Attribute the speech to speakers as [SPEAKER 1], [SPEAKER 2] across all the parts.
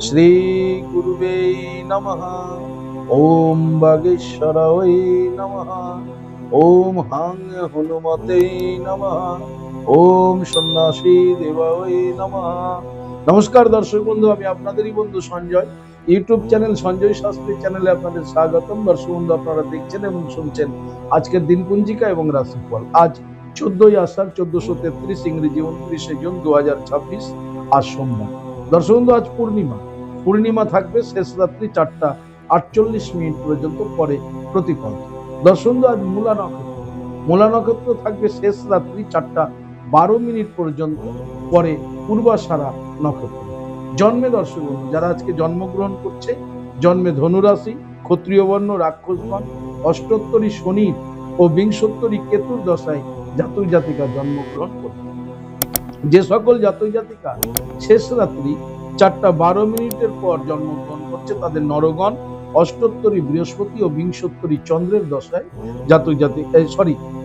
[SPEAKER 1] শ্রী গুরুবে নমঃ। ওম বাগেশ্বরায় নমঃ। ওম হাং হনুমতে নমঃ। ওম সন্ন্যাসী দেবায় নমঃ। নমস্কার দর্শক বন্ধু, আমি আপনাদেরই বন্ধু সঞ্জয়। ইউটিউব চ্যানেল সঞ্জয় শাস্ত্রী চ্যানেলে আপনাদের স্বাগতম। দর্শক বন্ধু, আপনারা দেখছেন এবং শুনছেন আজকের দিনপঞ্জিকা এবং রাশিফল। আজ 14ই আষাঢ় 1433 ইংরেজি 29শে জুন 2026, আজ সোমবার। দর্শক বন্ধু, আজ পূর্ণিমা থাকবে শেষ রাত্রি 4টা 48 পর্যন্ত, পরে প্রতিপদ। দর্শক বন্ধু, আজ মূলা নক্ষত্র থাকবে শেষ রাত্রি 4টা 12 পর্যন্ত, পরে পূর্বাষাঢ়া নক্ষত্র। জন্মে দর্শক বন্ধু, যারা আজকে জন্মগ্রহণ করছে, জন্মে ধনুরাশি, ক্ষত্রিয় বর্ণ, রাক্ষসগণ, অষ্টোত্তরী শনির ও বিংশোত্তরী কেতুর দশায় জাতক জাতিকা জন্মগ্রহণ করবে। যে সকল জাতক জাতিকা শেষ রাত্রি 4টা 12 পর জন্মগ্রহণ করছে, তাদের নরগণ অষ্টোত্তরী বৃহস্পতি ও বিংশোত্তরী চন্দ্রের দশায় জাতক জাতিকা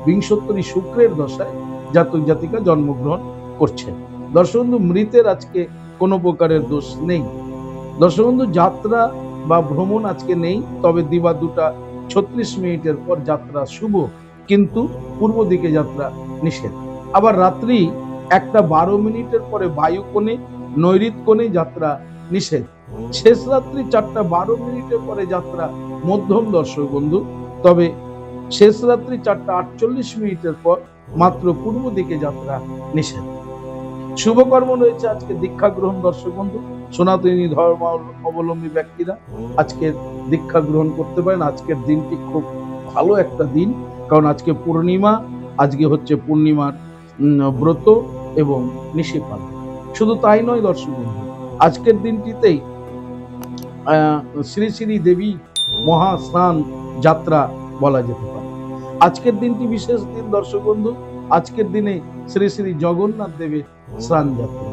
[SPEAKER 1] বিংশোত্তরী শুক্রের দশায় জাতক জাতিকা জন্মগ্রহণ করছে। দর্শক বন্ধু, মৃতের আজকে কোনো প্রকারের দোষ নেই। দর্শক বন্ধু, যাত্রা বা ভ্রমণ আজকে নেই, তবে দিবা 2টা 36 পর যাত্রা শুভ, কিন্তু পূর্ব দিকে যাত্রা নিষেধ। আবার রাত্রি 1টা 12 পরে বায়ু কোণে, নৈঋত কোণে যাত্রা নিষেধ। শেষ রাত্রি 4টা 12 পরে যাত্রা মধ্যম দর্শক বন্ধু, তবে শেষ রাত্রি 4টা 48 পর মাত্র পূর্ব দিকে যাত্রা নিষেধ। শুভকর্ম রয়েছে আজকে দীক্ষা গ্রহণ। দর্শক বন্ধু, সনাতনী ধর্ম অবলম্বী ব্যক্তিরা আজকের দীক্ষা গ্রহণ করতে পারেন। আজকের দিনটি খুব ভালো একটা দিন, কারণ আজকে পূর্ণিমা, আজকে হচ্ছে পূর্ণিমার ব্রত এবং নিশি পালন। শুধু তাই নয় দর্শক বন্ধু, আজকের দিনটিতেই শ্রী শ্রী দেবী মহাস্নান যাত্রা বলা যেতে পারে। আজকের দিনটি বিশেষ দিন দর্শক বন্ধু। আজকের দিনে শ্রী শ্রী জগন্নাথ দেবের স্নান যাত্রা।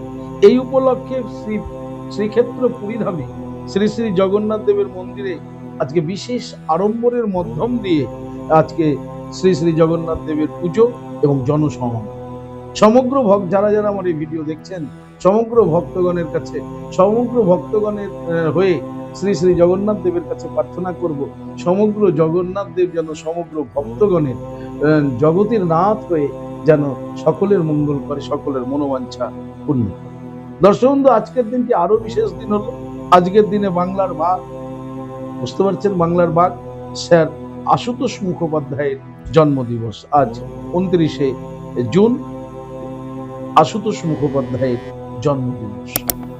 [SPEAKER 1] এই উপলক্ষে শ্রীক্ষেত্র পুরীধামে শ্রী শ্রী জগন্নাথ দেবের মন্দিরে আজকে বিশেষ আড়ম্বরের মধ্যম দিয়ে আজকে শ্রী শ্রী জগন্নাথ দেবের পুজো এবং জনসমাগম। সমগ্র যারা যারা আমার এই ভিডিও দেখছেন, সমগ্র ভক্তগণের হয়ে শ্রী শ্রী জগন্নাথ দেবের কাছে প্রার্থনা করব, সমগ্র জগন্নাথ দেব যেন সমগ্র ভক্তগণের জগতের নাথ হয়ে যেন সকলের মঙ্গল করে, সকলের মনোবাঞ্ছা পূর্ণ করে। দর্শক বন্ধু, আজকের দিনটি আরো বিশেষ দিন হলো, আজকের দিনে বাংলার বাঘ, বুঝতে পারছেন, বাংলার বাঘ স্যার আশুতোষ মুখোপাধ্যায়ের জন্মদিবস। আজ 29শে জুন আশুতোষ মুখোপাধ্যায়ের জন্মদিবস।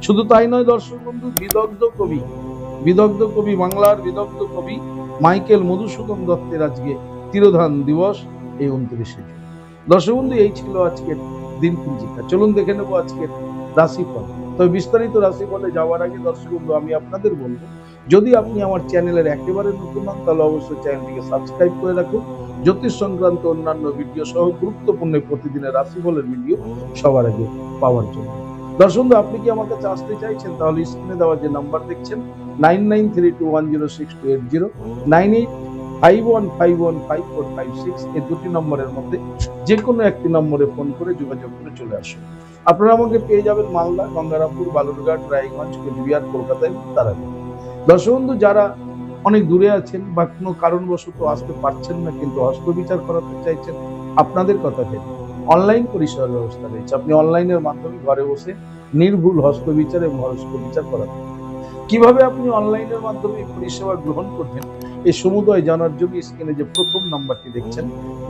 [SPEAKER 1] শুধু তাই নয় দর্শক বন্ধু, বিদগ্ধ কবি বাংলার বিদগ্ধ কবি মাইকেল মধুসূদন দত্তের আজকে তিরোধান দিবস, এই 29শে জুন। দর্শক বন্ধু, এই ছিল আজকের দিনপঞ্জিকা। চলুন দেখে নেব আজকের রাশিফল। তবে বিস্তারিত রাশিফলে যাওয়ার আগে দর্শক বন্ধু, আমি আপনাদের বলবো, যদি আপনি আমার চ্যানেলের একেবারে নতুন হন, তাহলে অবশ্যই চ্যানেলটিকে সাবস্ক্রাইব করে রাখুন। জ্যোতিষ সংক্রান্ত অন্যান্য ভিডিও সহ গুরুত্বপূর্ণ প্রতিদিনের রাশিফলের ভিডিও সবার আগে পাওয়ার জন্য। দর্শক বন্ধু, আপনি কি আমার কাছে আসতে চাইছেন, তাহলে স্ক্রিনে দেওয়া যে নাম্বার দেখছেন 9932106280, 9851515456, এই দুটি নম্বরের মধ্যে যে কোনো একটি নম্বরে ফোন করে যোগাযোগ করে চলে আসুন। আপনারা আমাকে পেয়ে যাবেন মালদা, গঙ্গারামপুর, বালুরঘাট, রায়গঞ্জ, কোচবিহার, কলকাতা এবং তারাপীঠ। দর্শক বন্ধু, যারা অনেক দূরে আছেন বা কোনো কারণবশত আসতে পারছেন না, কিন্তু হস্তবিচার করাতে চাইছেন, আপনাদের কথা ভেবে অনলাইন পরিষেবার ব্যবস্থা রয়েছে। আপনি অনলাইনের মাধ্যমে ঘরে বসে নির্ভুল হস্তবিচার এবং হস্তবিচার করাতে পারেন। কিভাবে আপনি অনলাইনের মাধ্যমে এই পরিষেবা গ্রহণ করবেন, এই সমুদয় জানার জন্য স্ক্রিনে যে প্রথম নাম্বারটি দেখছেন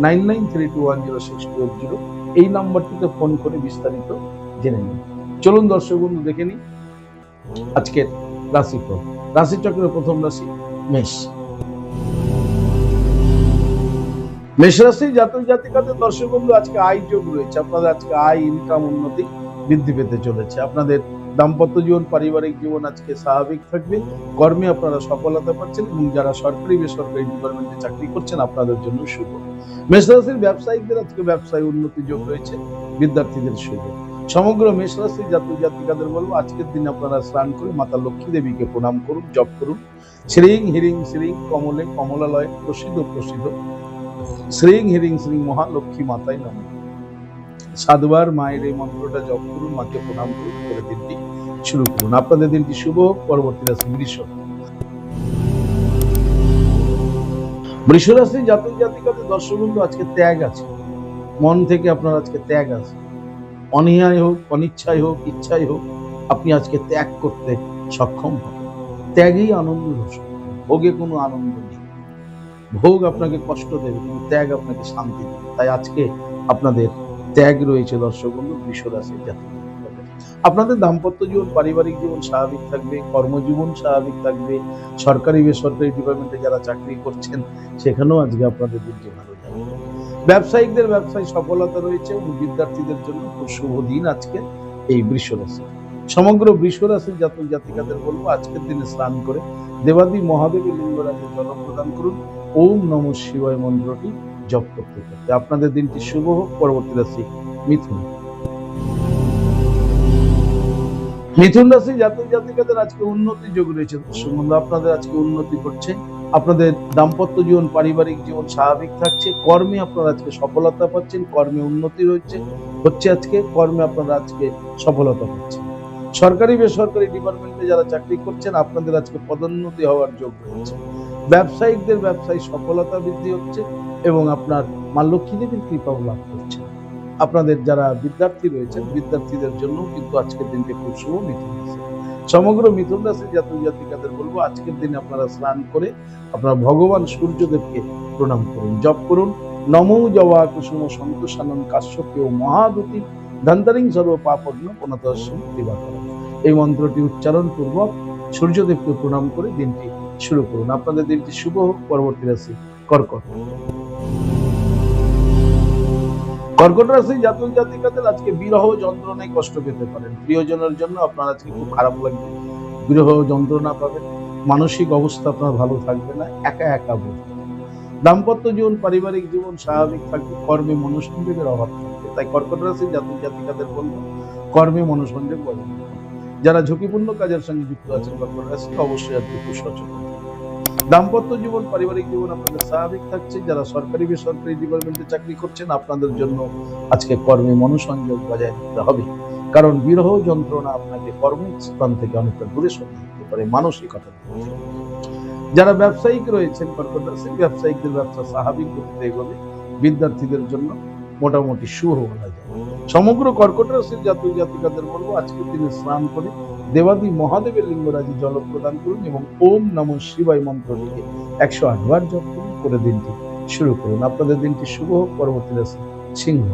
[SPEAKER 1] 9932106280, এই নাম্বারটিতে ফোন করে বিস্তারিত জেনে নিন। চলুন দর্শক বন্ধু, দেখে নিন আজকের রাশিফল। রাশিচক্রের প্রথম রাশি মেষ। মেষ রাশির জাতক জাতিকাদের দর্শক বন্ধু, আজকে আয় যোগ রয়েছে। আপনাদের আজকে আয়, ইনকাম, উন্নতি বৃদ্ধি পেতে চলেছে। আপনাদের দাম্পত্য জীবন, পারিবারিক জীবন আজকে স্বাভাবিক থাকবে। কর্মে আপনারা সফলতা পাচ্ছেন এবং যারা সরকারি বেসরকারি ডিপার্টমেন্টে চাকরি করছেন, আপনাদের জন্য শুভ। মেষ রাশির ব্যবসায়িকদের আজকে ব্যবসায় উন্নতি যোগ রয়েছে। বিদ্যার্থীদের শুভ। সমগ্র মেষ রাশির জাতক জাতিকাদের বলবো, আজকের দিনে আপনারা স্নান করে মাতা লক্ষ্মী দেবীকে প্রণাম করুন, জপ করুন শ্রীং হিরিং শ্রীং কমলে কমলালয় প্রসিদ্ধ শ্রীং হিরিং শ্রীং মহালক্ষ্মী মাতায় নমঃ। সাধুবার মায়ের এই মন্ত্রটা জপ করুন, মাকে প্রণাম করুন, করে দিনটি শুরু করুন। আপনাদের দিনটি শুভ হোক। পরবর্তী রাশি বৃষ। বৃষ রাশি জাতক জাতিকাদের দর্শক বন্ধু, আজকে ত্যাগ আছে, মন থেকে আপনার আজকে ত্যাগ আছে। অনীহায় হোক, অনিচ্ছায় হোক, ইচ্ছায় হোক, আপনি আজকে ত্যাগ করতে সক্ষম হন। ত্যাগেই আনন্দ রস, ভোগে কোনো আনন্দ নেই। ভোগ আপনাকে কষ্ট দেবে, কিন্তু ত্যাগ আপনাকে শান্তি দেবে। তাই আজকে আপনাদের ত্যাগ রয়েছে দর্শক বন্ধু বৃষ রাশির জাতক জাতিকাদের। আপনাদের দাম্পত্য জীবন, পারিবারিক জীবন স্বাভাবিক থাকবে, কর্মজীবন স্বাভাবিক থাকবে। সরকারি বেসরকারি ডিপার্টমেন্টে যারা চাকরি করছেন সেখানেও আজকে আপনাদের দিনটি ভালো যাবে। ব্যবসায়িকদের ব্যবসায় সফলতা রয়েছে এবং বিদ্যার্থীদের জন্য খুব শুভ দিন আজকে এই বৃষ রাশি। সমগ্র বৃষ রাশির জাতক জাতিকাদের বলবো আজকের দিনে স্নান করে দেবাদি মহাদেবের লিঙ্গরাজে জল প্রদান করুন। ওম নমঃ শিবায় মন্ত্রটি জপ করতে করতে আপনাদের দিনটি শুভ হোক। পরবর্তী রাশি মিথুন। মিথুন রাশি জাতক জাতিকাদের আজকে উন্নতি যোগ রয়েছে। আপনাদের আজকে উন্নতি করছে। আপনাদের দাম্পত্য জীবন, পারিবারিক জীবন স্বাভাবিক থাকছে। কর্মে আপনারা আজকে সফলতা পাচ্ছেন, কর্মে উন্নতি হচ্ছে আজকে কর্মে আপনারা আজকে সফলতা পাচ্ছেন। সরকারি বেসরকারি ডিপার্টমেন্টে যারা চাকরি করছেন আপনাদের আজকে পদোন্নতি হওয়ার যোগ রয়েছে। ব্যবসায়িকদের ব্যবসায় সফলতা বৃদ্ধি হচ্ছে এবং আপনার মা লক্ষ্মী দেবীর কৃপাও লাভ করছে। আপনাদের যারা বিদ্যার্থী রয়েছেন বিদ্যার্থীদের জন্য কিন্তু আজকের দিনটি খুব শুভ। মিথুন রাশি, সমগ্র মিথুন রাশির জাতক জাতিকাদের বলবো আজকের দিনে আপনারা স্নান করে আপনারা ভগবান সূর্যদেবকে প্রণাম করুন, জপ করুন নমো জবা কুসুম সন্তোষানন কাশ্যপেয় মহাদুতি ধন্তরিং সর্ব পাপগ্ন পুনতস্ম দিবাকর। এই মন্ত্রটি উচ্চারণ পূর্বক সূর্যদেবকে প্রণাম করে দিনটি শুরু করুন। আপনাদের দিনটি শুভ হোক। পরবর্তী রাশি কর্কট। কর্কট রাশি জাতক জাতিকাদের আজকে বিরহ যন্ত্রণায় কষ্ট পেতে পারেন। প্রিয়জনের জন্য আপনার আজকে খুব খারাপ লাগবে, বিরহ যন্ত্রণা পাবেন, মানসিক অবস্থা আপনার ভালো থাকবে না, একা একা বলবে। দাম্পত্য জীবন, পারিবারিক জীবন স্বাভাবিক থাকবে, কর্মে মনোসংযোগের অভাব থাকবে। তাই কর্কট রাশি জাতক জাতিকাদের বলবো কর্মে মনোসংযোগ বজায় রাখুন। যারা ঝুঁকিপূর্ণ কাজের সঙ্গে যুক্ত আছেন কর্কট রাশি অবশ্যই আজকে খুব সচেতন। দাম্পত্য জীবন, পারিবারিক জীবন আপনাদের স্বাভাবিক থাকছে। যারা সরকারি বেসরকারি ডিপার্টমেন্টে চাকরি করছেন আপনাদের জন্য আজকে কর্মে মনোসংযোগ বজায় রাখতে হবে, কারণ বিরহ যন্ত্রণা আপনাকে কর্মস্থান থেকে অনেকটা দূরে সরিয়ে দিতে পারে মানসিকতা। যারা ব্যবসায়িক রয়েছেন কর্কট রাশি, ব্যবসায়িকদের ব্যবসা স্বাভাবিক গতিতে এগোবে। বিদ্যার্থীদের জন্য মোটামুটি শুভ বলা যায়। সমগ্র কর্কট রাশির জাতক জাতিকাদের বলবো আজকের দিনে স্নান করে দেবাদি মহাদেবের লিঙ্গরাজি জল প্রদান করুন এবং ওম নমঃ শিবায় মন্ত্রটিকে 108 বার জপ করে দিনটি শুরু করুন। আপনাদের দিনটি শুভ হোক। পরবর্তী রাশি সিংহ।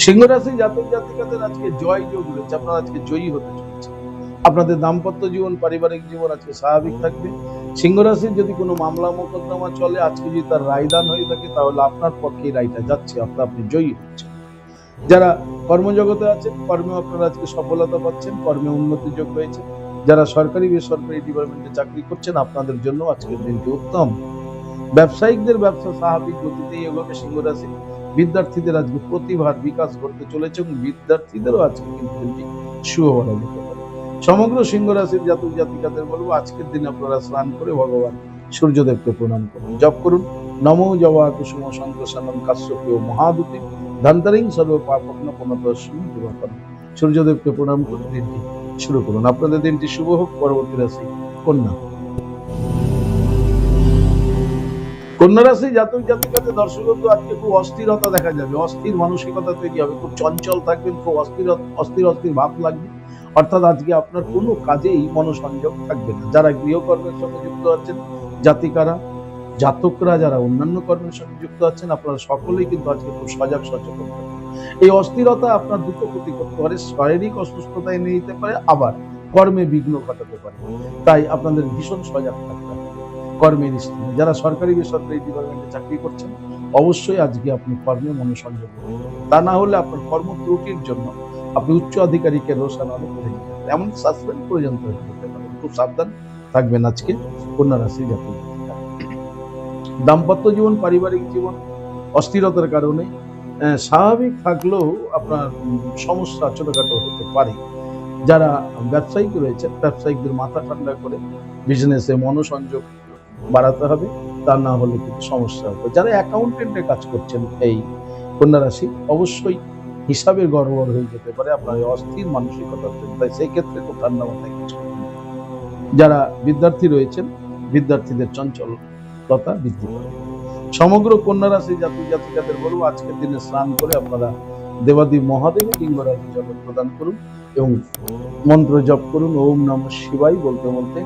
[SPEAKER 1] সিংহ রাশি জাতক জাতিকাদের আজকে জয় যোগ রয়েছে। আপনারা আজকে জয়ী হতে চলেছে। আপনাদের দাম্পত্য জীবন, পারিবারিক জীবন আজকে স্বাভাবিক থাকবে। সিংহ রাশির যদি কোনো মামলা মোকদ্দমা চলে আজকে যদি তার রায়দান হয়ে থাকে তাহলে আপনার পক্ষে রায়টা যাচ্ছে, আপনি জয়ী হচ্ছেন। যারা কর্মজগতে আছেন কর্মে আপনারা আজকে সফলতা পাচ্ছেন, কর্মে উন্নতি যোগ রয়েছে। যারা সরকারি বেসরকারি ডিপার্টমেন্টে চাকরি করছেন আপনাদের জন্য আজকের দিনটি উত্তম। ব্যবসায়িকদের ব্যবসা স্বাভাবিক গতিতেই এগোবে সিংহ রাশি। বিদ্যার্থীদের আজকে প্রতিভার বিকাশ ঘটতে চলেছে এবং বিদ্যার্থীদেরও আজকে কিন্তু দিনটি শুভ বলা যেতে পারে। সমগ্র সিংহ রাশির জাতক জাতিকাদের বলবো আজকের দিনে আপনারা স্নান করে ভগবান সূর্যদেবকে প্রণাম করুন, জপ করুন নমো জবা কুসুম সন্তোষানন কাশ্যপেয় মহাদুতি ধন্তরিং সর্ব পাপগ্ন পুনতস্ম দিবাকর। সূর্যদেবকে প্রণাম করে দিনটি শুরু করুন। আপনাদের দিনটি শুভ হোক। পরবর্তী রাশি কন্যা। কন্যা রাশি জাতক জাতিকাদের দর্শক আজকে খুব অস্থিরতা দেখা যাবে, অস্থির মানসিকতা তৈরি হবে, খুব চঞ্চল থাকবেন, খুব অস্থির ভাব লাগবে। অর্থাৎ আজকে আপনার কোনো কাজেই মনোসংযোগ থাকবে না। যারা গৃহকর্মের সঙ্গে যুক্ত আছেন জাতিকারা, জাতকরা যারা অন্যান্য কর্মের সঙ্গে যুক্ত আছেন আপনারা সকলেই কিন্তু আজকে খুব সজাগ সচেতন থাকবেন। এই অস্থিরতা আপনার দুটো ক্ষতি করতে পারে, শারীরিক অসুস্থতায় নিয়ে যেতে পারে, আবার কর্মে বিঘ্ন ঘটাতে পারে। তাই আপনাদের ভীষণ সজাগ থাকতে হবে কর্মের স্থানে। যারা সরকারি বেসরকারি ডিপার্টমেন্টে চাকরি করছেন অবশ্যই আজকে আপনি কর্মে মনোসংযোগ করবেন, তা না হলে আপনার কর্ম ত্রুটির জন্য আপনি উচ্চ আধিকারিকের রোষানলে পড়ে যেতে পারেন, এমন সাসপেন্ড পর্যন্ত হতে পারেন। খুব সাবধান থাকবেন আজকে কন্যা রাশি জাতক। দাম্পত্য জীবন, পারিবারিক জীবন অস্থিরতার কারণে স্বাভাবিক থাকলেও আপনার সমস্যা ছোটখাটো হতে পারে। যারা ব্যবসায়িক রয়েছে ব্যবসায়িকদের মাথা ঠান্ডা করে বিজনেসে মনোসংযোগ বাড়াতে হবে তা না হলে কিন্তু সমস্যা হবে। যারা অ্যাকাউন্টেন্টে কাজ করছেন এই কন্যা রাশি, অবশ্যই হিসাবের গড়বড় হয়ে যেতে পারে আপনার এই অস্থির মানসিকতার জন্য, তাই সেই ক্ষেত্রে খুব ঠান্ডা মাথায় কাজ করবেন। যারা বিদ্যার্থী রয়েছেন, বিদ্যার্থীদের চঞ্চলতা বৃদ্ধি পাবে। সমগ্র কন্যা রাশি জাতক জাতিকাদের বলবো আজকের দিনে স্নান করে আপনারা দেবাদেব মহাদেবের লিঙ্গরাজি জল প্রদান করুন এবং মন্ত্র জপ করুন। ওম নমঃ শিবায় বলতে বলতে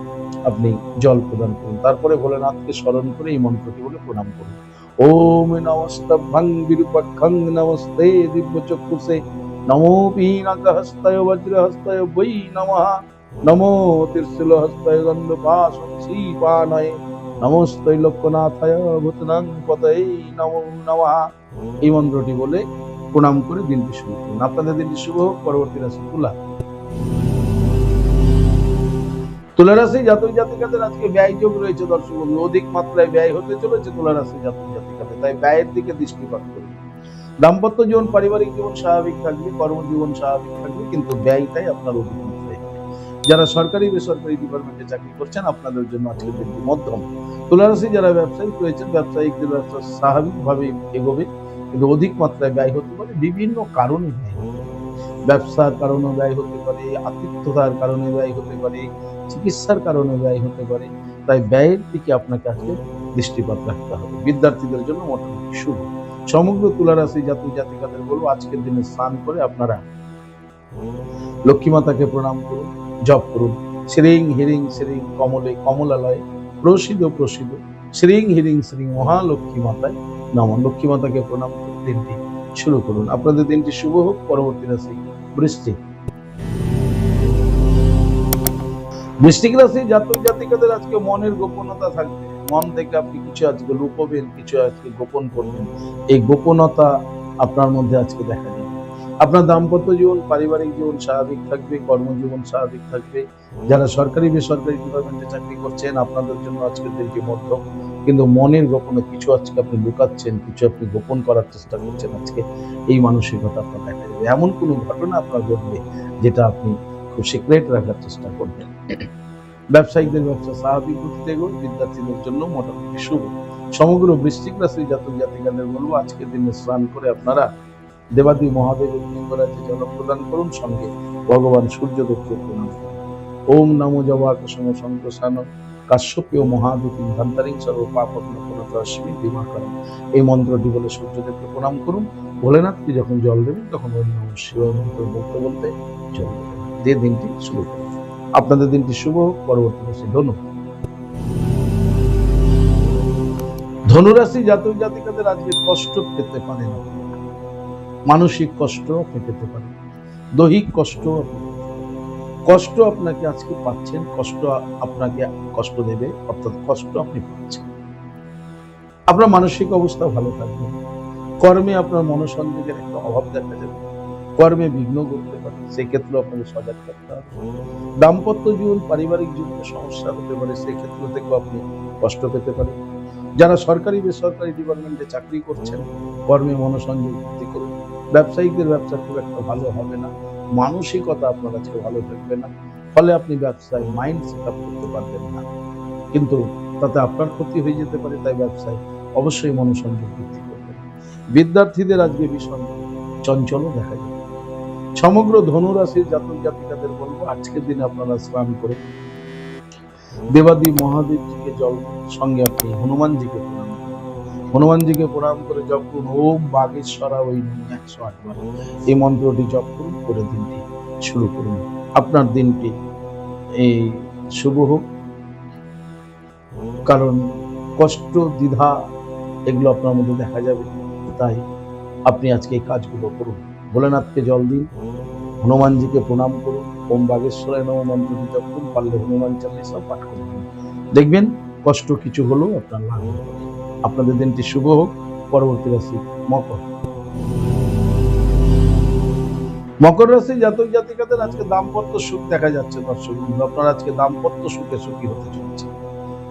[SPEAKER 1] আপনি জল প্রদান করুন। তারপরে ভোলেনাথকে স্মরণ করে এই মন্ত্রটি বলে প্রণাম করুন। ওম নমস্তভ্যং বিরূপাক্ষং নমস্তে দিব্যচক্ষুষে নমো পিনাকহস্তায় বজ্রহস্তায় বৈ নমঃ নমো ত্রিশূলহস্তায় গন্ধপাশীপানয়ে নমস্তে লোকনাথায় ভূতনাং পতয়ে নমো নমঃ। এই মন্ত্রটি বলে প্রণাম করে দিনটি শুরু করুন। আপনাদের দিনটি শুভ হোক। পরবর্তী রাশি তুলা। তুলা রাশি জাতক জাতিকাদের আজকে ব্যয় যোগ রয়েছে দর্শক বন্ধু, অধিক মাত্রায় ব্যয় হতে চলেছে তুলা রাশি জাতক জাতিকাদের, তাই ব্যয়ের দিকে দৃষ্টিপাত করুন। দাম্পত্য জীবন পারিবারিক জীবন স্বাভাবিক থাকবে, কর্মজীবন স্বাভাবিক থাকবে, কিন্তু ব্যয়টাই আপনার অধিক মাত্রায়। যারা সরকারি বেসরকারি ডিপার্টমেন্টে চাকরি করছেন আপনাদের জন্য আজকের দিনটি মধ্যম। তুলা রাশি যারা ব্যবসায়িক রয়েছেন, ব্যবসায়িকদের ব্যবসা স্বাভাবিকভাবে এগোবে, কিন্তু অধিক মাত্রায় ব্যয় হতে পারে। বিভিন্ন কারণে ব্যয় হতে পারে, ব্যবসার কারণে ব্যয় হতে পারে, আতিথ্যতার কারণে ব্যয় হতে পারে, চিকিৎসার কারণে ব্যয় হতে পারে, তাই ব্যয়ের দিকে আপনাকে আজকে দৃষ্টিপাত রাখতে হবে। বিদ্যার্থীদের জন্য মোটামুটি শুভ। সমগ্র তুলা রাশি জাতক জাতিকাদের বলবো আজকের দিনে স্নান করে আপনারা লক্ষ্মী মাতাকে প্রণাম করুন, জপ করুন। শ্রীং হিরিং শ্রীং কমলে কমলালয়ে প্রসিদ্ধ প্রসিদ্ধ শ্রীং হিরিং শ্রীং মহালক্ষ্মী মাতায় নমঃ। লক্ষ্মী মাতাকে প্রণাম করে দিনটি শুরু করুন। আপনাদের দিনটি শুভ হোক। পরবর্তী রাশি বৃশ্চিক। বৃশ্চিক রাশি জাতক জাতিকাদের আজকে মনের গোপনতা থাকবে। মন থেকে আপনি কিছু আজকে লুকোবেন, কিছু আজকে গোপন করবেন। এই গোপনতা আপনার মধ্যে আজকে দেখা যাবে। আপনার দাম্পত্য জীবন পারিবারিক জীবন স্বাভাবিক থাকবে, কর্মজীবন স্বাভাবিক থাকবে। যারা সরকারি বেসরকারি ডিপার্টমেন্টে চাকরি করছেন আপনাদের জন্য আজকের দিনটি মধ্যম, কিন্তু মনের গোপনে কিছু আজকে আপনি লুকাচ্ছেন, কিছু আপনি গোপন করার চেষ্টা করছেন। আজকে এই মানসিকতা আপনার দেখা যাবে। এমন কোনো ঘটনা আপনার ঘটবে যেটা আপনি খুব সিক্রেট রাখার চেষ্টা করবেন। ব্যবসায়িকদের ব্যবসা স্বাভাবিক গতিতে এগোবে, বিদ্যার্থীদের জন্য মোটামুটি শুভ। সমগ্র বৃশ্চিক রাশি জাতক জাতিকাদের বলবো আজকের দিনে স্নান করে আপনারা দেবাদি মহাদেবের লিঙ্গরাজি জল প্রদান করুন, সঙ্গে ভগবান সূর্যদেবকে প্রণাম করুন। ওম নমো জবাকসম সংকোষান কাশ্যপীয় মহাদুতিম ধান্তারিং সর্ব পাপগ্ন পুনঃস্মি দিবাকরণ। এই মন্ত্রটি বলে সূর্যদেবকে প্রণাম করুন। ভোলেনাথকে যখন জল দেবেন তখন ওম নমঃ শিবায় মন্ত্র বলতে বলতে জল দেবেন, দিয়ে দিনটি শুরু করুন। আপনাদের দিনটি শুভ হোক। পরবর্তী রাশি ধনু। ধনুরাশি জাতক জাতিকাদের আজকে কষ্ট পেতে পারেন, মানসিক কষ্ট আপনি পেতে পারেন, দৈহিক কষ্ট কষ্ট আপনাকে আজকে পাচ্ছেন, কষ্ট আপনাকে কষ্ট দেবে, অর্থাৎ কষ্ট আপনি পাচ্ছেন। আপনার মানসিক অবস্থা ভালো থাকবে। কর্মে আপনার মনোসংযোগের একটা অভাব দেখা যাবে, কর্মে বিঘ্ন করতে পারে, সেক্ষেত্রে আপনাকে সজাগ থাকতে হবে। দাম্পত্য জীবন পারিবারিক জীবনে সমস্যা হতে পারে, সেক্ষেত্রে থেকেও আপনি কষ্ট পেতে পারেন। যারা সরকারি বেসরকারি ডিপার্টমেন্টে চাকরি করছেন কর্মে মনোসংযোগ বৃদ্ধি করুন। ব্যবসায়িকদের ব্যবসা খুব একটা ভালো হবে না, মানসিকতা আপনার আজকে ভালো থাকবে না, ফলে আপনি ব্যবসায় মাইন্ড সেট আপ করতে পারবেন না, কিন্তু তাতে আপনার ক্ষতি হয়ে যেতে পারে। তাই ব্যবসায় অবশ্যই মনোসংযোগ বৃদ্ধি করবেন। বিদ্যার্থীদের আজকে ভীষণ চঞ্চল দেখা যাবে। সমগ্র ধনুরাশির জাতক জাতিকাদের বলবো আজকের দিনে আপনারা স্নান করে দেবাদি মহাদেবজিকে জল, সঙ্গে আপনি হনুমানজিকে প্রণাম করুন। হনুমানজিকে প্রণাম করে জপ করুন ওম বাগেশ্বরা ওই 108 বার। এই মন্ত্রটি জপ করুন, করে দিনটি শুরু করুন। আপনার দিনটি এই শুভ হোক, কারণ কষ্ট দ্বিধা এগুলো আপনার মধ্যে দেখা যাবে, তাই আপনি আজকে এই কাজগুলো করুন। ভোলেনাথকে জল দিন, হনুমানজিকে প্রণাম করুন, ওম বাগেশ্বরায় নমঃ মন্ত্রটি জপ করুন, পারলে হনুমান চালিসা পাঠ করুন। দেখবেন কষ্ট কিছু হলেও আপনার লাভ হবে। আপনাদের দিনটি শুভ হোক। পরবর্তী রাশি মকর। মকর রাশি জাতক জাতিকাদের আজকে দাম্পত্য সুখ দেখা যাচ্ছে। দর্শক বন্ধু, আপনারা আজকে দাম্পত্য সুখে সুখী হতে চলেছে।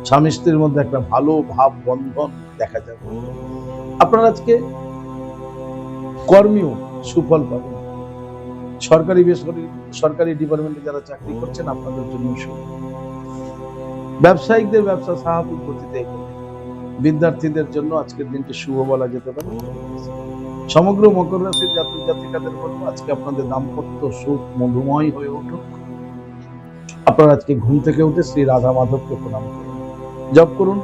[SPEAKER 1] স্বামী স্ত্রীর মধ্যে একটা ভালো ভাব বন্ধন দেখা যাবে। আপনারা আজকে কর্মীয় সুফল পাবেন। সরকারি বেসরকারি সরকারি ডিপার্টমেন্টে যারা চাকরি করছেন আপনাদের জন্য শুভ। ব্যবসায়িকদের ব্যবসা স্বাভাবিক গতিতে এগোবে। বিদ্যার্থীদের জন্য আজকের দিনটি শুভ বলা যেতে পারে। সমগ্র মকর রাশির জাতক জাতিকাদের বলবো আজকে আপনাদের দাম্পত্য সুখ মধুময় হয়ে উঠুক। আপনারা আজকে ঘুম থেকে উঠে শ্রী রাধা মাধবকে প্রণাম করুন, জপ করুন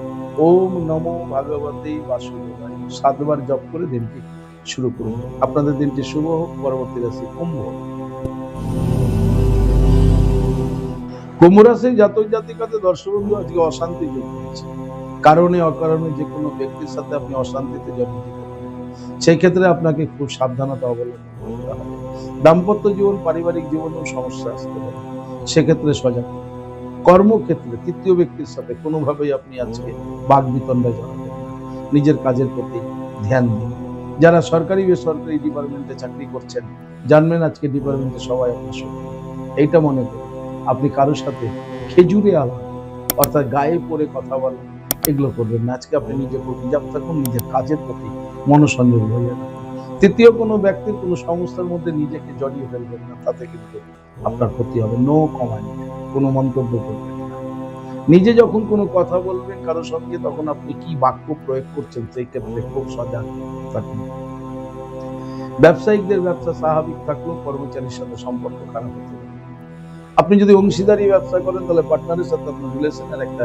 [SPEAKER 1] ওম নমো ভগবতে বাসুদেবায়, 7 বার জপ করে দিনটি শুরু করুন। আপনাদের দিনটি শুভ হোক। পরবর্তী রাশি কুম্ভ। কুম্ভ রাশির জাতক জাতিকাদের দর্শক বন্ধু আজকে অশান্তি যোগ হয়েছে। কারণে অকারণে যে কোনো ব্যক্তির সাথে আপনি অশান্তিতে জড়িত হতে পারেন। সেই ক্ষেত্রে আপনাকে খুব সাবধানতা অবলম্বন করতে হবে। দাম্পত্য জীবন পারিবারিক জীবনেও সমস্যা আসতে পারে, সেক্ষেত্রে সজাগ। কর্মক্ষেত্রে তৃতীয় ব্যক্তির সাথে কোনোভাবেই আপনি আজকে বাগবিতণ্ডায় জড়াবেন না। নিজের কাজের প্রতি ধ্যান দিন। যারা সরকারি বেসরকারি ডিপার্টমেন্টে চাকরি করছেন, জানবেন আজকে ডিপার্টমেন্টে সবাই আপনার শত্রু। এইটা মনে করুন আপনি কারোর সাথে খেজুরে আলাপ অর্থাৎ গায়ে পড়ে কথা বলা এগুলো করবেন না। আজকে আপনি নিজের প্রতি জাপ থাকুন, নিজের কাজের প্রতি মনোসংযোগ হয়ে যাবে। তৃতীয় কোনো ব্যক্তির কোনো সংস্থার মধ্যে নিজেকে জড়িয়ে ফেলবেন না, তাতে কিন্তু আপনার ক্ষতি হবে। নো কমেন্ট, কোনো মন্তব্য করবেন না। নিজে যখন কোনো কথা বলবেন কারোর সঙ্গে, তখন আপনি কি বাক্য প্রয়োগ করছেন সেই ক্ষেত্রে খুব সজাগ থাকুন। ব্যবসায়িকদের ব্যবসা স্বাভাবিক থাকলেও কর্মচারীর সাথে সম্পর্ক খারাপ হতে পারে। আপনি যদি অংশীদারি ব্যবসা করেন তাহলে পার্টনারের সাথে আপনার রিলেশনের একটা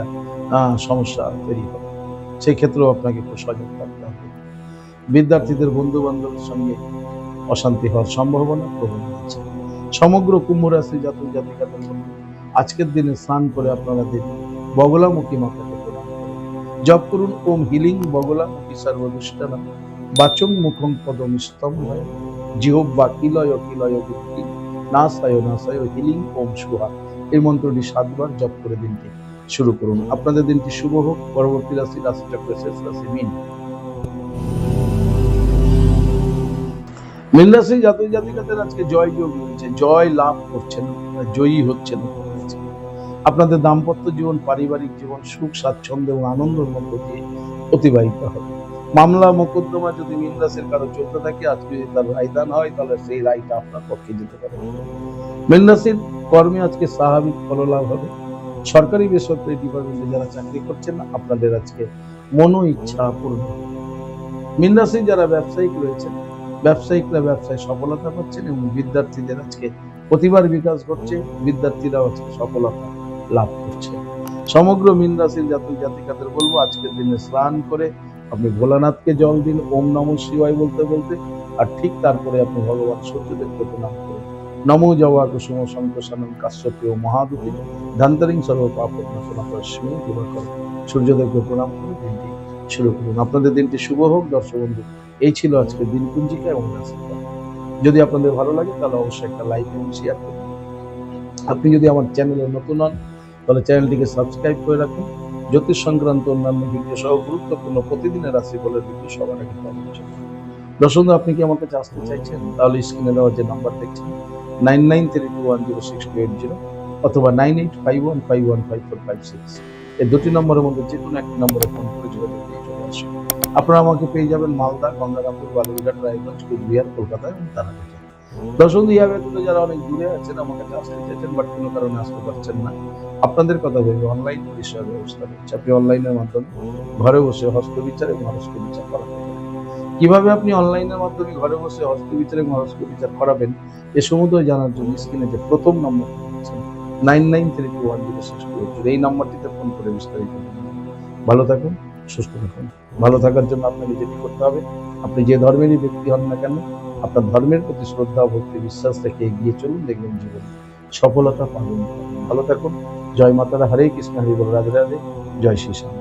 [SPEAKER 1] সমস্যা তৈরি হবে, সেই ক্ষেত্রেও আপনাকে খুব সজাগ থাকতে হবে। বিদ্যার্থীদের বন্ধু বান্ধবের সঙ্গে অশান্তি হওয়ার সম্ভাবনা প্রবল আছে। সমগ্র কুম্ভ রাশি জাতক জাতিকাদের জন্য আজকের দিনে স্নান করে আপনারা দিন বগলামুখী মাতাকে প্রণাম করুন, জপ করুন ওম হিলিং বগলামুখী সর্বদুষ্টানাম বাচং মুখং পদমিস্তম হয় জিহ্বা কিলয় কিলয় বুদ্ধি নাসায় নাসায় হিলিং ওম সুহা। এই মন্ত্রটি 7 বার জপ করে দিনটি শুরু করুন। আপনাদের দিনটি শুভ হোক। পরবর্তী রাশি রাশিচক্রের শেষ রাশি মীন। মীন রাশি জাতক জাতিকাদের আজকে জয় যোগ রয়েছে, জয় লাভ করছেন, জয়ী হচ্ছেন। আপনাদের দাম্পত্য জীবন পারিবারিক জীবন সুখ স্বাচ্ছন্দ্য এবং আনন্দের মধ্য দিয়ে অতিবাহিত হবে। মামলা মোকদ্দমা যদি মীন রাশির কারো চলতে থাকে, আজকে যদি তার রায়দান হয় তাহলে সেই রায়টা আপনার পক্ষে যেতে পারে। মীন রাশির কর্মে আজকে স্বাভাবিক ফললাভ হবে। সরকারি বেসরকারি ডিপার্টমেন্টে যারা চাকরি করছেন আপনাদের আজকে মনো ইচ্ছা পূর্ণ হবে। মীন রাশির যারা ব্যবসায়িক রয়েছেন, ব্যবসায়িকরা ব্যবসায় সফলতা পাচ্ছেন এবং বিদ্যার্থীদের আজকে প্রতিভার বিকাশ ঘটছে, বিদ্যার্থীরাও আজকে সফলতা লাভ করছে। সমগ্র মীন রাশির জাতক জাতিকাদের বলবো আজকের দিনে স্নান করে আপনি ভোলানাথকে জল দিন ওম নমঃ শিবায় বলতে বলতে, আর ঠিক তারপরে আপনি ভগবান সূর্যদেবকে প্রণাম করুন। নমো জবা কুসুম শঙ্কসানন কাশ্যপী ও মহাদুতি ধান্তরিং সর্ব পাপনাশনা পরস্মী দিবাকর। সূর্যদেবকে প্রণাম করে দিনটি শুরু করুন। আপনাদের দিনটি শুভ হোক। দর্শক বন্ধু, এই ছিল আজকের দিনপুঞ্জিকা এবং রাশিফল। যদি আপনাদের ভালো লাগে তাহলে অবশ্যই একটা লাইক এবং শেয়ার করুন। আপনি যদি আমার চ্যানেলে নতুন হন তাহলে চ্যানেলটিকে সাবস্ক্রাইব করে রাখুন। জ্যোতিষ সংক্রান্ত অন্যান্য ভিডিও সহ গুরুত্বপূর্ণ প্রতিদিনের রাশিফলের ভিডিও সবার আগে পাওয়ার জন্য দর্শক, আপনি কি আমার কাছে আসতে চাইছেন তাহলে স্ক্রিনে দেওয়া যে নাম্বার দেখছেন 9932106280 অথবা 9851515456 এই দুটি নম্বরের মধ্যে যে কোনো একটি নম্বরে ফোন করে যোগাযোগ দিয়ে চলে আসুন। আপনারা আমাকে পেয়ে যাবেন মালদা, গঙ্গারামপুর, বালুরঘাট, রায়গঞ্জ, কুচবিহার, কলকাতা এবং তারাপীঠে। দর্শক, ইয়া ব্যতীত যারা অনেক দূরে আছেন আমার কাছে আসতে চাইছেন বাট কোনো কারণে আসতে পারছেন না, আপনাদের কথা ভেবে অনলাইন পরিষেবার ব্যবস্থা রয়েছে। আপনি অনলাইনের মাধ্যমে ঘরে বসে হস্তবিচার এবং হরস্কোপ বিচার করাতে পারেন। কিভাবে আপনি অনলাইনের মাধ্যমে ঘরে বসে হস্তবিচার এবং হরস্কোপ বিচার করাবেন এ সমুদ্র জানার জন্য স্ক্রিনে যে প্রথম নম্বর দিচ্ছেন 9932106280 এই নম্বরটিতে ফোন করে বিস্তারিত জানান। ভালো থাকুন, সুস্থ থাকুন। ভালো থাকার জন্য আপনাকে যেটি করতে হবে, আপনি যে ধর্মেরই ব্যক্তি হন না কেন, আপনার ধর্মের প্রতি শ্রদ্ধা ভক্তি বিশ্বাস রেখে এগিয়ে চলুন, দেখবেন জীবনে সফলতা পাবেন। ভালো থাকুন। জয় মাতারা, হরে কৃষ্ণ, হরি বল, রাধে রাধে, জয় শ্রী শ্যাম।